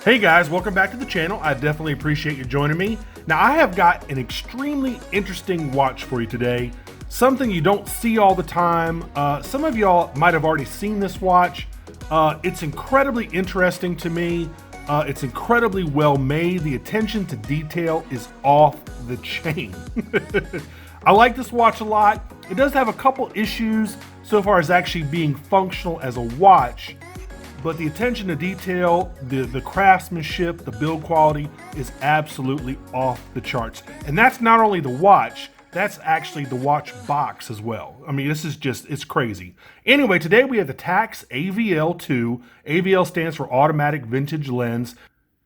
Hey guys, welcome back to the channel. I definitely appreciate you joining me. Now I have got an extremely interesting watch for you today. Something you don't see all the time. Some of y'all might have already seen this watch. It's incredibly interesting to me. It's incredibly well made. The attention to detail is off the chain. I like this watch a lot. It does have a couple issues so far as actually being functional as a watch. But the attention to detail, the craftsmanship, the build quality is absolutely off the charts. And that's not only the watch, that's actually the watch box as well. I mean, this is just, it's crazy. Anyway, today we have the TACS AVL 2. AVL stands for Automatic Vintage Lens.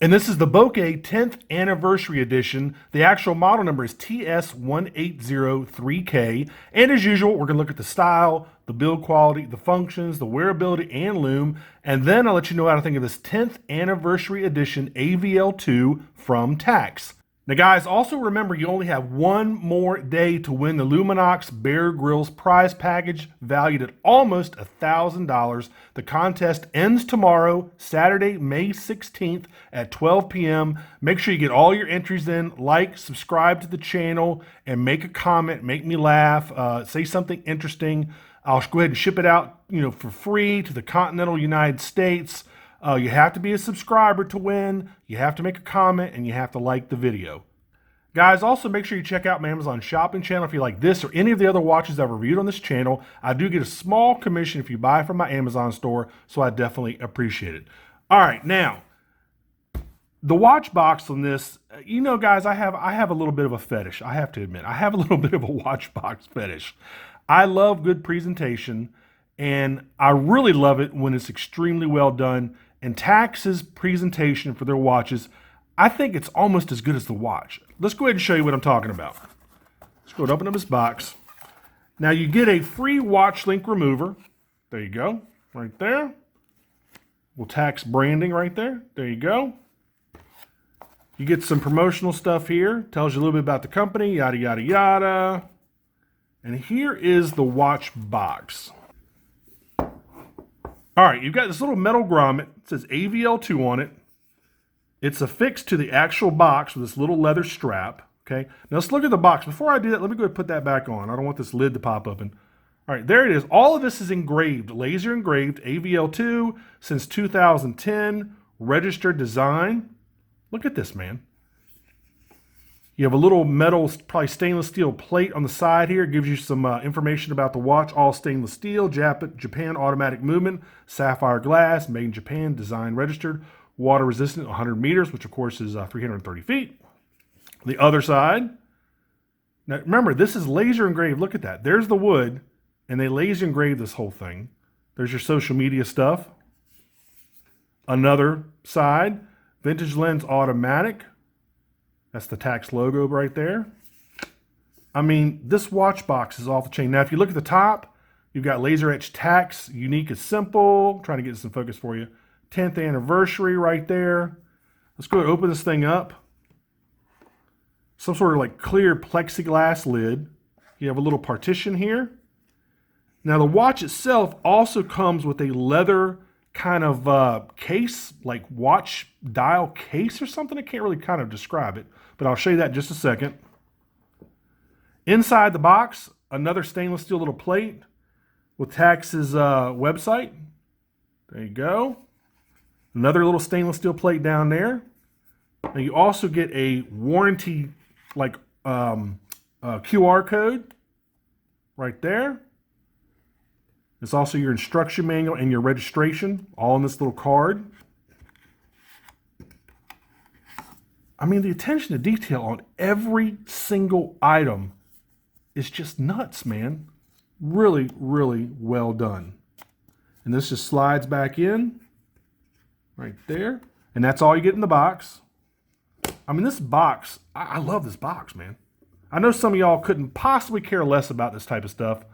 And this is the Bokeh 10th Anniversary Edition. The actual model number is TS1803K. And as usual, we're gonna look at the style, the build quality, the functions, the wearability, and lume. And then I'll let you know what I think of this 10th Anniversary Edition AVL 2 from TACS. Now guys, also remember you only have one more day to win the Luminox Bear Grylls prize package valued at almost $1,000. The contest ends tomorrow, Saturday, May 16th at 12 p.m. Make sure you get all your entries in, like, subscribe to the channel, and make a comment, make me laugh, say something interesting. I'll go ahead and ship it out, for free to the continental United States. You have to be a subscriber to win, you have to make a comment, and you have to like the video. Guys, also make sure you check out my Amazon shopping channel if you like this or any of the other watches I've reviewed on this channel. I do get a small commission if you buy from my Amazon store, so I definitely appreciate it. All right, now, the watch box on this, guys, I have a little bit of a fetish, I have to admit. I have a little bit of a watch box fetish. I love good presentation, and I really love it when it's extremely well done. And TACS's presentation for their watches, I think it's almost as good as the watch. Let's go ahead and show you what I'm talking about. Let's go ahead and open up this box. Now you get a free watch link remover. There you go, right there. Well, TACS branding right there. There you go. You get some promotional stuff here. Tells you a little bit about the company, yada, yada, yada. And here is the watch box. All right, you've got this little metal grommet. It says AVL 2 on it. It's affixed to the actual box with this little leather strap. Okay, now let's look at the box. Before I do that, let me go ahead and put that back on. I don't want this lid to pop open. All right, there it is. All of this is engraved, laser engraved, AVL 2 since 2010, registered design. Look at this, man. You have a little metal, probably stainless steel plate on the side here. It gives you some information about the watch. All stainless steel, Japan automatic movement, sapphire glass, made in Japan, design registered, water resistant, 100 meters, which of course is 330 feet. The other side. Now remember, this is laser engraved. Look at that. There's the wood, and they laser engraved this whole thing. There's your social media stuff. Another side, vintage lens automatic. That's the TACS logo right there. I mean, this watch box is off the chain. Now, if you look at the top, you've got laser etched TACS, unique is simple. I'm trying to get this in focus for you. 10th anniversary right there. Let's go ahead and open this thing up. Some sort of like clear plexiglass lid. You have a little partition here. Now, the watch itself also comes with a leather kind of case, like watch dial case or something. I can't really kind of describe it, but I'll show you that in just a second. Inside the box, another stainless steel little plate with TACS's website. There you go. Another little stainless steel plate down there. Now you also get a warranty like QR code right there. It's also your instruction manual and your registration, all in this little card. I mean, the attention to detail on every single item is just nuts, man. Really, really well done. And this just slides back in, right there. And that's all you get in the box. I mean, this box, I love this box, man. I know some of y'all couldn't possibly care less about this type of stuff,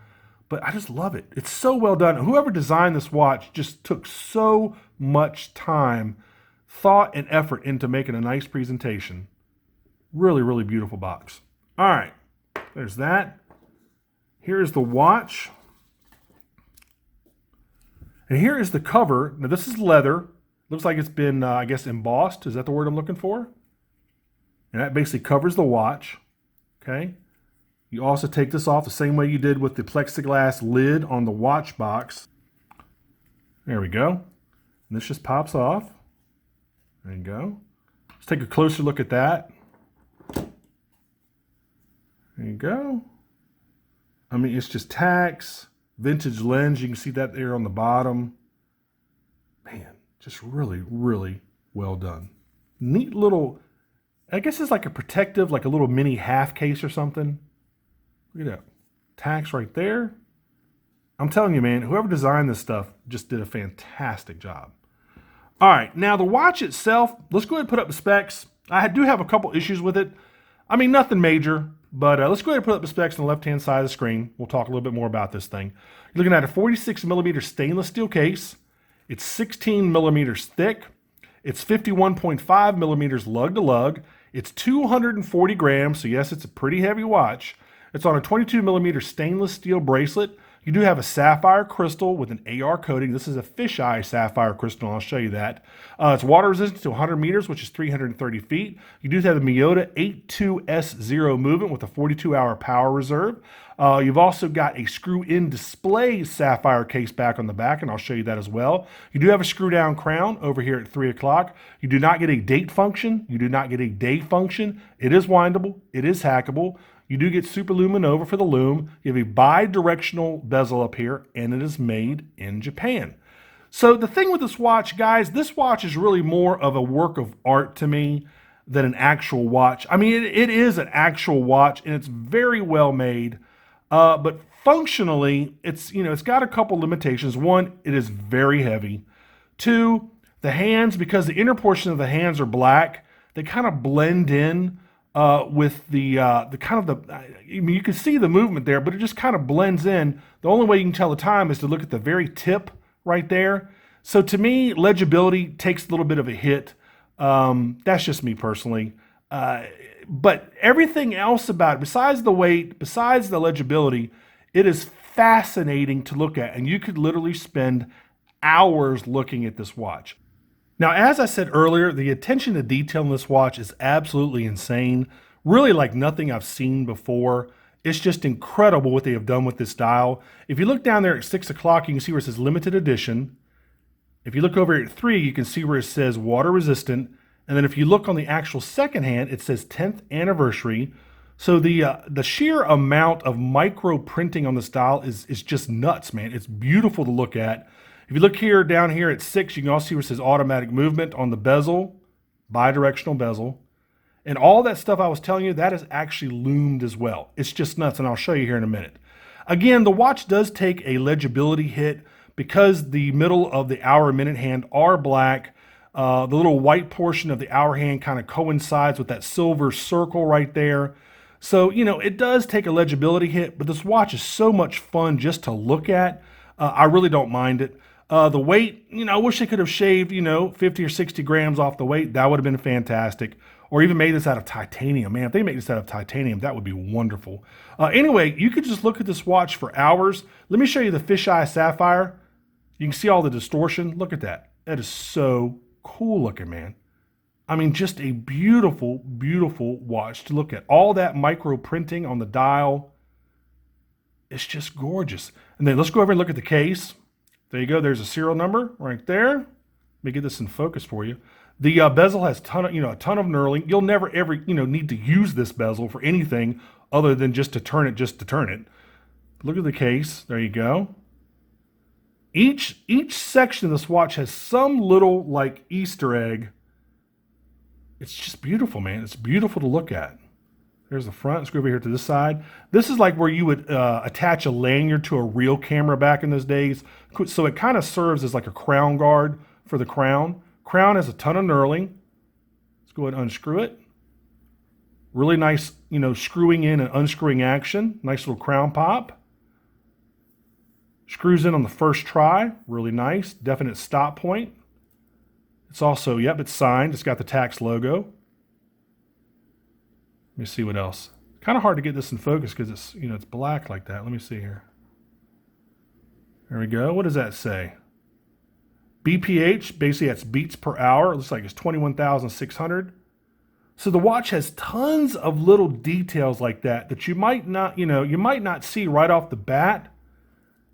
but I just love it. It's so well done. Whoever designed this watch just took so much time, thought, and effort into making a nice presentation. Really, really beautiful box. All right, there's that. Here's the watch. And here is the cover. Now this is leather. Looks like it's been, I guess, embossed. Is that the word I'm looking for? And that basically covers the watch. Okay. You also take this off the same way you did with the plexiglass lid on the watch box. There we go. And this just pops off. There you go. Let's take a closer look at that. There you go. I mean, it's just TACS, vintage lens. You can see that there on the bottom. Man, just really, really well done. Neat little, I guess it's like a protective, like a little mini half case or something. Look at that. TACS right there. I'm telling you, man, whoever designed this stuff just did a fantastic job. All right, now the watch itself, let's go ahead and put up the specs. I do have a couple issues with it. I mean, nothing major, but let's go ahead and put up the specs on the left-hand side of the screen. We'll talk a little bit more about this thing. You're looking at a 46 millimeter stainless steel case. It's 16 millimeters thick. It's 51.5 millimeters lug to lug. It's 240 grams, so yes, it's a pretty heavy watch. It's on a 22 millimeter stainless steel bracelet. You do have a sapphire crystal with an AR coating. This is a fisheye sapphire crystal, and I'll show you that. It's water resistant to 100 meters, which is 330 feet. You do have the Miyota 82S0 movement with a 42-hour power reserve. You've also got a screw-in display sapphire case back on the back, and I'll show you that as well. You do have a screw-down crown over here at 3 o'clock. You do not get a date function. You do not get a day function. It is windable. It is hackable. You do get super luminova for the lume. You have a bi-directional bezel up here, and it is made in Japan. So the thing with this watch, guys, this watch is really more of a work of art to me than an actual watch. I mean, it is an actual watch, and it's very well made. But functionally, it's got a couple limitations. One, it is very heavy. Two, the hands, because the inner portion of the hands are black, they kind of blend in with the kind of I mean, you can see the movement there, but it just kind of blends in. The only way you can tell the time is to look at the very tip right there. So to me, legibility takes a little bit of a hit. That's just me personally. But everything else about it, besides the weight, besides the legibility, it is fascinating to look at. And you could literally spend hours looking at this watch. Now, as I said earlier, the attention to detail in this watch is absolutely insane. Really like nothing I've seen before. It's just incredible what they have done with this dial. If you look down there at 6 o'clock, you can see where it says limited edition. If you look over at 3, you can see where it says water resistant. And then if you look on the actual second hand, it says 10th anniversary. So the sheer amount of micro printing on this dial is just nuts, man. It's beautiful to look at. If you look here, down here at 6, you can also see where it says automatic movement on the bezel, bi-directional bezel. And all that stuff I was telling you, that is actually loomed as well. It's just nuts, and I'll show you here in a minute. Again, the watch does take a legibility hit because the middle of the hour and minute hand are black. The little white portion of the hour hand kind of coincides with that silver circle right there. So, it does take a legibility hit, but this watch is so much fun just to look at. I really don't mind it. The weight, I wish they could have shaved, 50 or 60 grams off the weight. That would have been fantastic. Or even made this out of titanium. Man, if they make this out of titanium, that would be wonderful. Anyway, you could just look at this watch for hours. Let me show you the fisheye sapphire. You can see all the distortion. Look at that. That is so cool looking, man. I mean, just a beautiful, beautiful watch to look at. All that micro printing on the dial. It's just gorgeous. And then let's go over and look at the case. There you go. There's a serial number right there. Let me get this in focus for you. The bezel has a ton of knurling. You'll never ever need to use this bezel for anything other than just to turn it. Look at the case. There you go. Each section of this watch has some little like Easter egg. It's just beautiful, man. It's beautiful to look at. There's the front. Let's go over here to this side. This is like where you would attach a lanyard to a real camera back in those days. So it kind of serves as like a crown guard for the crown. Crown has a ton of knurling. Let's go ahead and unscrew it. Really nice, screwing in and unscrewing action. Nice little crown pop. Screws in on the first try. Really nice. Definite stop point. It's also, it's signed. It's got the TACS logo. Let me see what else. Kind of hard to get this in focus because it's, it's black like that. Let me see here. There we go. What does that say? BPH, basically that's beats per hour. It looks like it's 21,600. So the watch has tons of little details like that that you might not, you might not see right off the bat.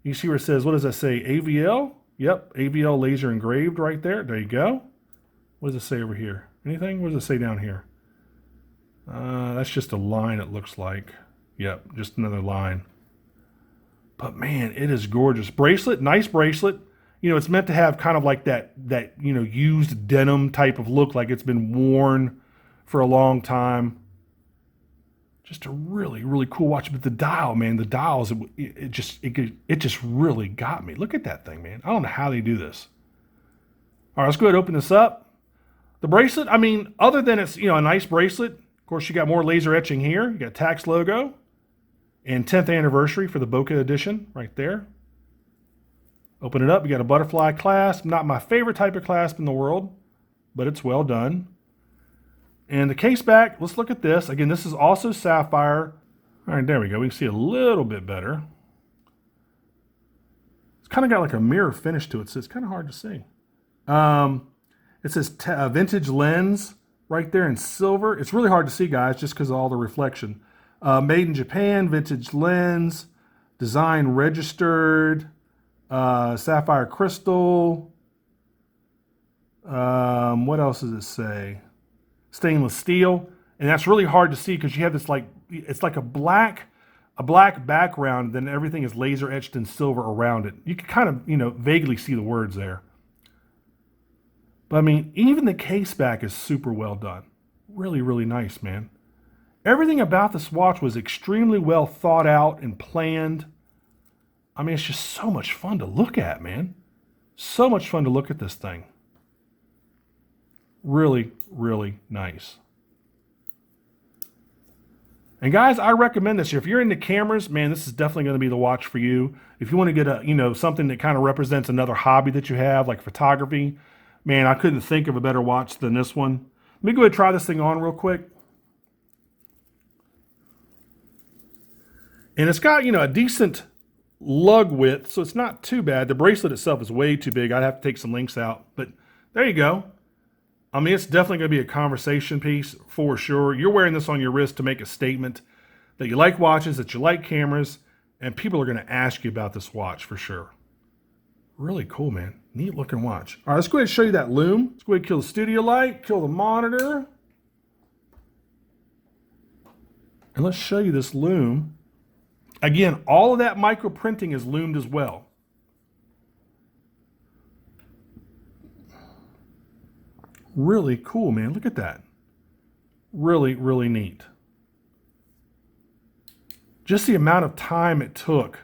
You see where it says, what does that say? AVL? Yep, AVL laser engraved right there. There you go. What does it say over here? Anything? What does it say down here? That's just a line, it looks like. Yep, just another line. But man, it is gorgeous. Bracelet, nice bracelet. It's meant to have kind of like that used denim type of look, like it's been worn for a long time. Just a really, really cool watch. But the dial, man, the dials, it just really got me. Look at that thing, man. I don't know how they do this. All right, let's go ahead and open this up. The bracelet, I mean, other than it's, a nice bracelet, of course, you got more laser etching here. You got TACS logo and 10th anniversary for the Bokeh edition right there. Open it up. You got a butterfly clasp. Not my favorite type of clasp in the world, but it's well done. And the case back, let's look at this. Again, this is also sapphire. All right, there we go. We can see a little bit better. It's kind of got like a mirror finish to it, so it's kind of hard to see. It says vintage lens right there in silver. It's really hard to see, guys, just because of all the reflection. Made in Japan, vintage lens, design registered, sapphire crystal. What else does it say? Stainless steel. And that's really hard to see because you have this it's like a black background, then everything is laser etched in silver around it. You can kind of, vaguely see the words there. But I mean, even the case back is super well done. Really, really nice, man. Everything about this watch was extremely well thought out and planned. I mean, it's just so much fun to look at, man. So much fun to look at this thing. Really, really nice. And guys, I recommend this. If you're into cameras, man, this is definitely going to be the watch for you. If you want to get a, something that kind of represents another hobby that you have, like photography, man, I couldn't think of a better watch than this one. Let me go ahead and try this thing on real quick. And it's got, a decent lug width, so it's not too bad. The bracelet itself is way too big. I'd have to take some links out, but there you go. I mean, it's definitely going to be a conversation piece for sure. You're wearing this on your wrist to make a statement that you like watches, that you like cameras, and people are going to ask you about this watch for sure. Really cool, man. Neat looking watch. All right, let's go ahead and show you that lume. Let's go ahead and kill the studio light, kill the monitor. And let's show you this lume. Again, all of that micro printing is loomed as well. Really cool, man. Look at that. Really, really neat. Just the amount of time it took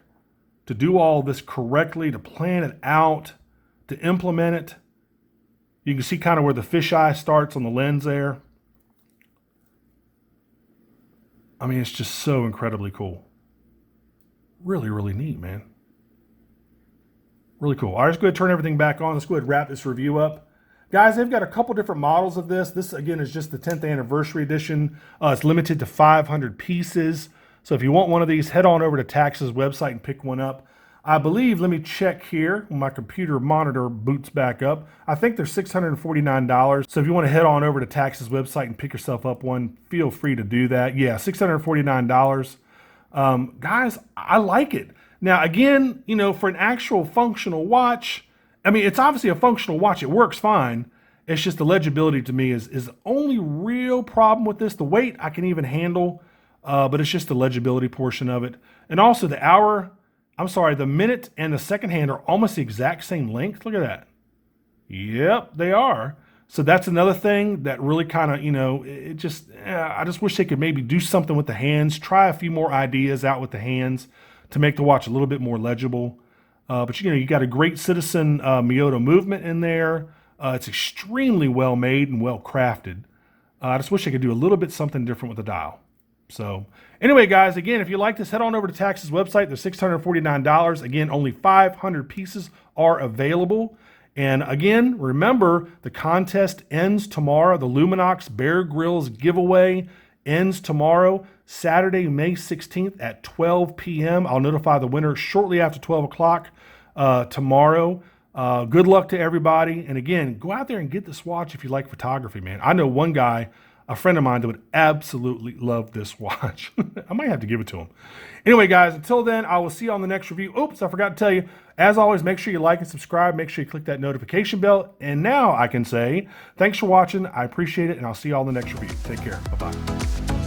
to do all this correctly, to plan it out, to implement it. You can see kind of where the fisheye starts on the lens there. I mean, it's just so incredibly cool. Really, really neat, man. Really cool. All right, let's go ahead and turn everything back on. Let's go ahead and wrap this review up. Guys, they've got a couple different models of this. This, again, is just the 10th anniversary edition. It's limited to 500 pieces. So if you want one of these, head on over to TACS's website and pick one up. I believe, let me check here when my computer monitor boots back up. I think they're $649. So if you want to head on over to TACS's website and pick yourself up one, feel free to do that. Yeah, $649. Guys, I like it. Now, again, for an actual functional watch, I mean, it's obviously a functional watch. It works fine. It's just the legibility to me is the only real problem with this. The weight I can even handle, but it's just the legibility portion of it. And also the minute and the second hand are almost the exact same length. Look at that. Yep, they are. So that's another thing that really kind of, I just wish they could maybe do something with the hands, try a few more ideas out with the hands to make the watch a little bit more legible. But you got a great Citizen Miyota movement in there. It's extremely well made and well crafted. I just wish I could do a little bit something different with the dial. So anyway, guys, again, if you like this, head on over to TACS's website. They're $649. Again, only 500 pieces are available. And again, remember, the contest ends tomorrow. The Luminox Bear Grylls giveaway ends tomorrow, Saturday, May 16th at 12 p.m. I'll notify the winner shortly after 12 o'clock tomorrow. Good luck to everybody. And again, go out there and get the Swatch if you like photography, man. I know one guy, a friend of mine, that would absolutely love this watch. I might have to give it to him. Anyway, guys, until then, I will see you on the next review. Oops, I forgot to tell you. As always, make sure you like and subscribe. Make sure you click that notification bell. And now I can say, thanks for watching. I appreciate it, and I'll see you all in the next review. Take care. Bye-bye.